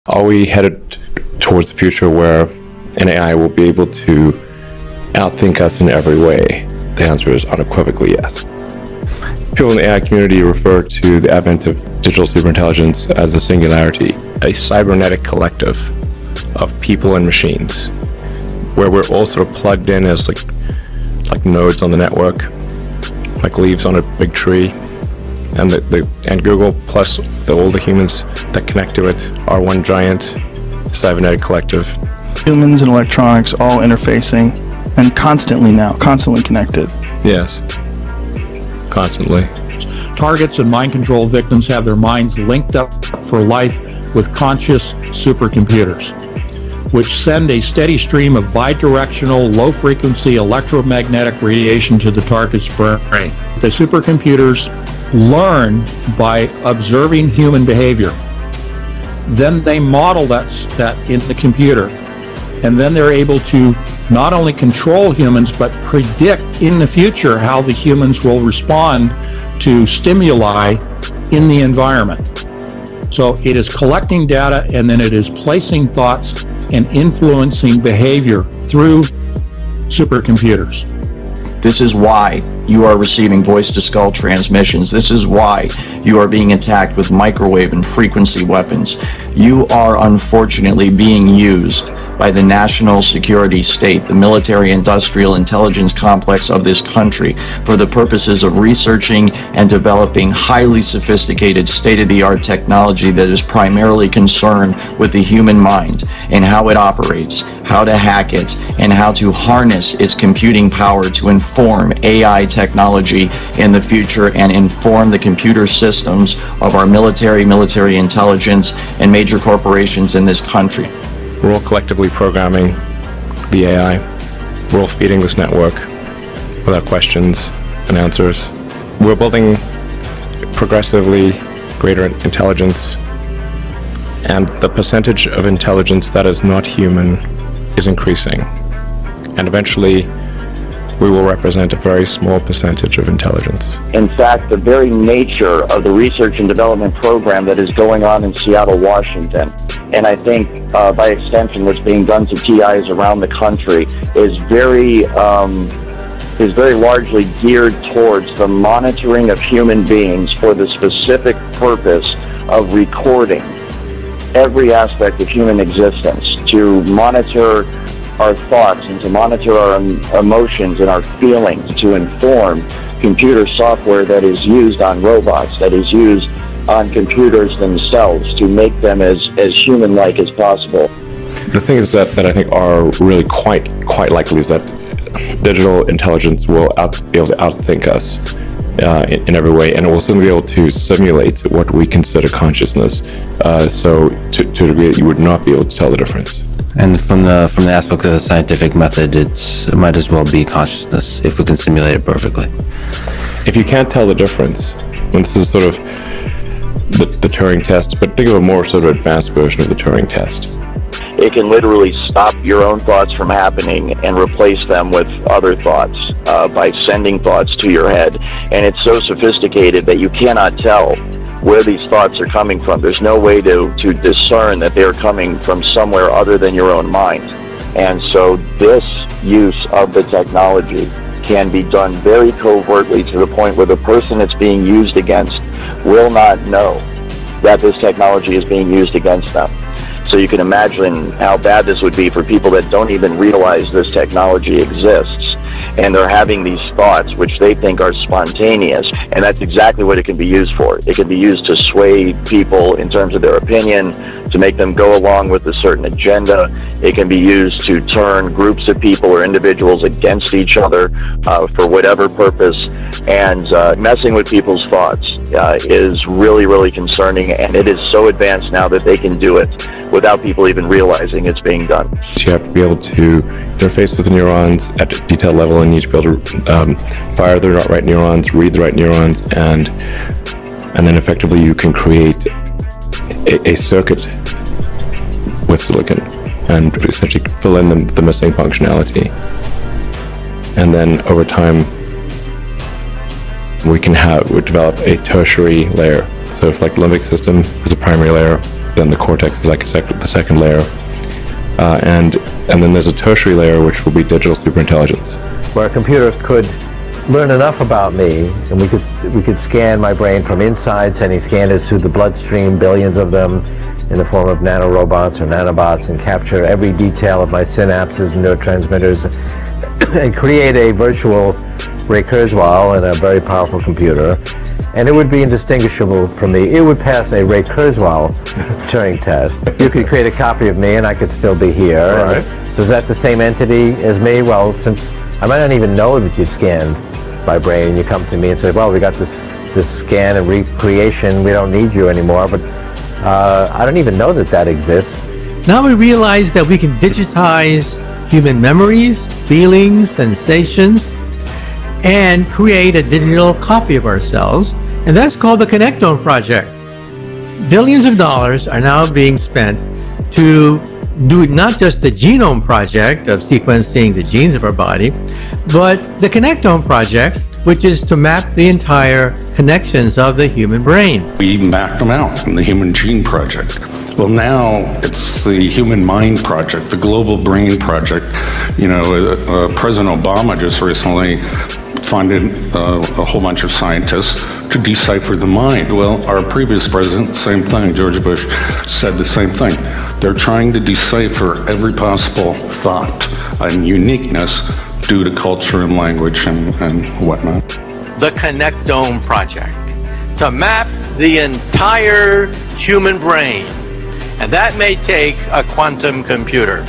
Are we headed towards a future where an AI will be able to outthink us in every way? The answer is unequivocally yes. People in the AI community refer to the advent of digital superintelligence as a singularity, a cybernetic collective of people and machines, where we're all sort of plugged in as like nodes on the network, like leaves on a big tree, and Google plus all the humans that connect to it are one giant cybernetic collective. Humans and electronics all interfacing and constantly connected. Yes, constantly. Targets and mind control victims have their minds linked up for life with conscious supercomputers, which send a steady stream of bidirectional, low-frequency electromagnetic radiation to the target's brain. The supercomputers learn by observing human behavior. Then they model that in the computer, and then they're able to not only control humans, but predict in the future how the humans will respond to stimuli in the environment. So it is collecting data, and then it is placing thoughts and influencing behavior through supercomputers. This is why you are receiving voice-to-skull transmissions. This is why you are being attacked with microwave and frequency weapons. You are unfortunately being used by the national security state, the military-industrial intelligence complex of this country, for the purposes of researching and developing highly sophisticated state-of-the-art technology that is primarily concerned with the human mind and how it operates, how to hack it, and how to harness its computing power to inform AI technology in the future and inform the computer systems of our military intelligence, and major corporations in this country. We're all collectively programming the AI. We're all feeding this network without questions and answers. We're building progressively greater intelligence, and the percentage of intelligence that is not human is increasing. And eventually, we will represent a very small percentage of intelligence. In fact, the very nature of the research and development program that is going on in Seattle, Washington, and I think by extension what's being done to TIs around the country, is very largely geared towards the monitoring of human beings for the specific purpose of recording every aspect of human existence, to monitor our thoughts and to monitor our emotions and our feelings, to inform computer software that is used on robots, that is used on computers themselves, to make them as human-like as possible. The thing is that I think are really quite likely is that digital intelligence will be able to outthink us in every way, and it will soon be able to simulate what we consider consciousness. So to a degree that you would not be able to tell the difference. And from the aspect of the scientific method, it might as well be consciousness if we can simulate it perfectly. If you can't tell the difference, when this is sort of the Turing test, but think of a more sort of advanced version of the Turing test. It can literally stop your own thoughts from happening and replace them with other thoughts by sending thoughts to your head. And it's so sophisticated that you cannot tell where these thoughts are coming from. There's no way to discern that they're coming from somewhere other than your own mind. And so this use of the technology can be done very covertly, to the point where the person it's being used against will not know that this technology is being used against them. So you can imagine how bad this would be for people that don't even realize this technology exists, and they're having these thoughts which they think are spontaneous, and that's exactly what it can be used for. It can be used to sway people in terms of their opinion, to make them go along with a certain agenda. It can be used to turn groups of people or individuals against each other for whatever purpose, and messing with people's thoughts is really concerning, and it is so advanced now that they can do it without people even realizing it's being done. You have to be able to interface with the neurons at a detailed level, and you need to be able to fire the right neurons, read the right neurons, and then effectively you can create a circuit with silicon and essentially fill in the missing functionality. And then over time, we develop a tertiary layer. So if like limbic system is a primary layer, Then the cortex is like the second layer. And then there's a tertiary layer, which will be digital superintelligence. Where a computer could learn enough about me, and we could scan my brain from inside, sending scanners through the bloodstream, billions of them, in the form of nanorobots or nanobots, and capture every detail of my synapses and neurotransmitters, and create a virtual Ray Kurzweil in a very powerful computer. And it would be indistinguishable from me. It would pass a Ray Kurzweil Turing test. You could create a copy of me and I could still be here. Right. So is that the same entity as me? Well, since I might not even know that you scanned my brain, and you come to me and say, well, we got this scan and recreation, we don't need you anymore, but I don't even know that exists. Now we realize that we can digitize human memories, feelings, sensations, and create a digital copy of ourselves, and that's called the Connectome Project. Billions of dollars are now being spent to do not just the Genome Project of sequencing the genes of our body, but the Connectome Project, which is to map the entire connections of the human brain. We mapped them out in the Human Gene Project. Well, now it's the Human Mind Project, the Global Brain Project. You know, President Obama just recently funded a whole bunch of scientists to decipher the mind. Well, our previous president, same thing, George Bush, said the same thing. They're trying to decipher every possible thought and uniqueness due to culture and language and whatnot. The Connectome Project, to map the entire human brain. And that may take a quantum computer.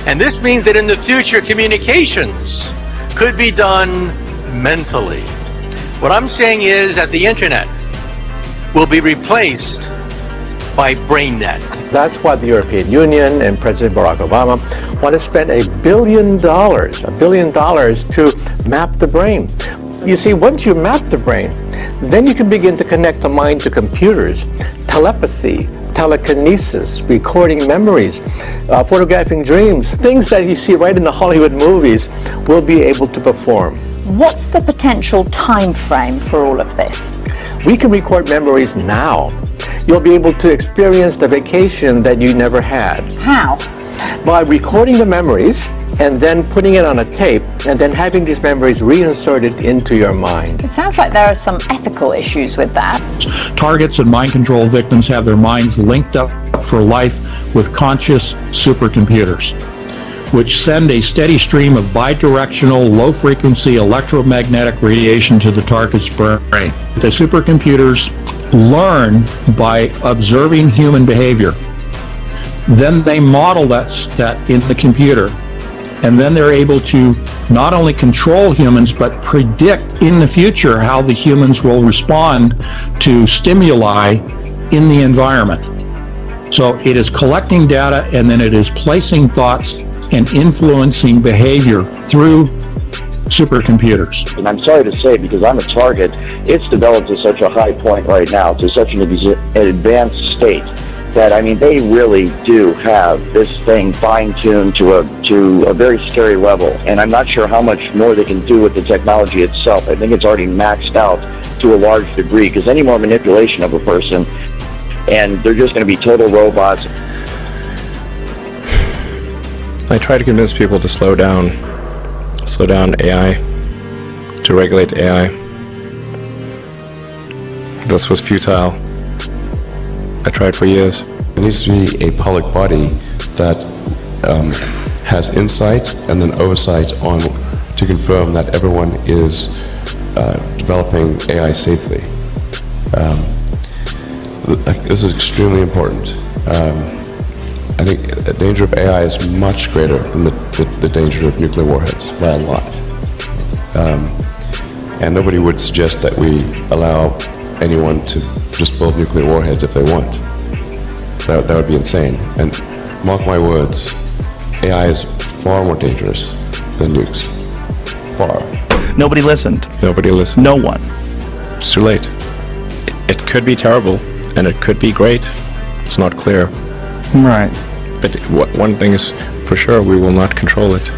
And this means that in the future, communications could be done mentally. What I'm saying is that the internet will be replaced by BrainNet. That's why the European Union and President Barack Obama want to spend $1 billion to map the brain. You see, once you map the brain, then you can begin to connect the mind to computers, telepathy, telekinesis, recording memories, photographing dreams, things that you see right in the Hollywood movies will be able to perform. What's the potential time frame for all of this? We can record memories now. You'll be able to experience the vacation that you never had. How? By recording the memories and then putting it on a tape and then having these memories reinserted into your mind. It sounds like there are some ethical issues with that. Targets and mind control victims have their minds linked up for life with conscious supercomputers, which send a steady stream of bidirectional, low-frequency electromagnetic radiation to the target's brain. The supercomputers learn by observing human behavior. Then they model that in the computer, and then they're able to not only control humans, but predict in the future how the humans will respond to stimuli in the environment. So it is collecting data, and then it is placing thoughts and influencing behavior through supercomputers. And I'm sorry to say, because I'm a target, it's developed to such a high point right now, to such an advanced state, that, I mean, they really do have this thing fine-tuned to a very scary level. And I'm not sure how much more they can do with the technology itself. I think it's already maxed out to a large degree, because any more manipulation of a person, and they're just going to be total robots. I try to convince people to slow down AI, to regulate AI. This was futile. I tried for years. There needs to be a public body that has insight and then oversight on to confirm that everyone is developing AI safely. This is extremely important. I think the danger of AI is much greater than the danger of nuclear warheads by a lot. And nobody would suggest that we allow anyone to just build nuclear warheads if they want. That would be insane. And mark my words, AI is far more dangerous than nukes. Far. Nobody listened. Nobody listened. No one. It's too late. It could be terrible, and it could be great. It's not clear. Right. But one thing is for sure, we will not control it.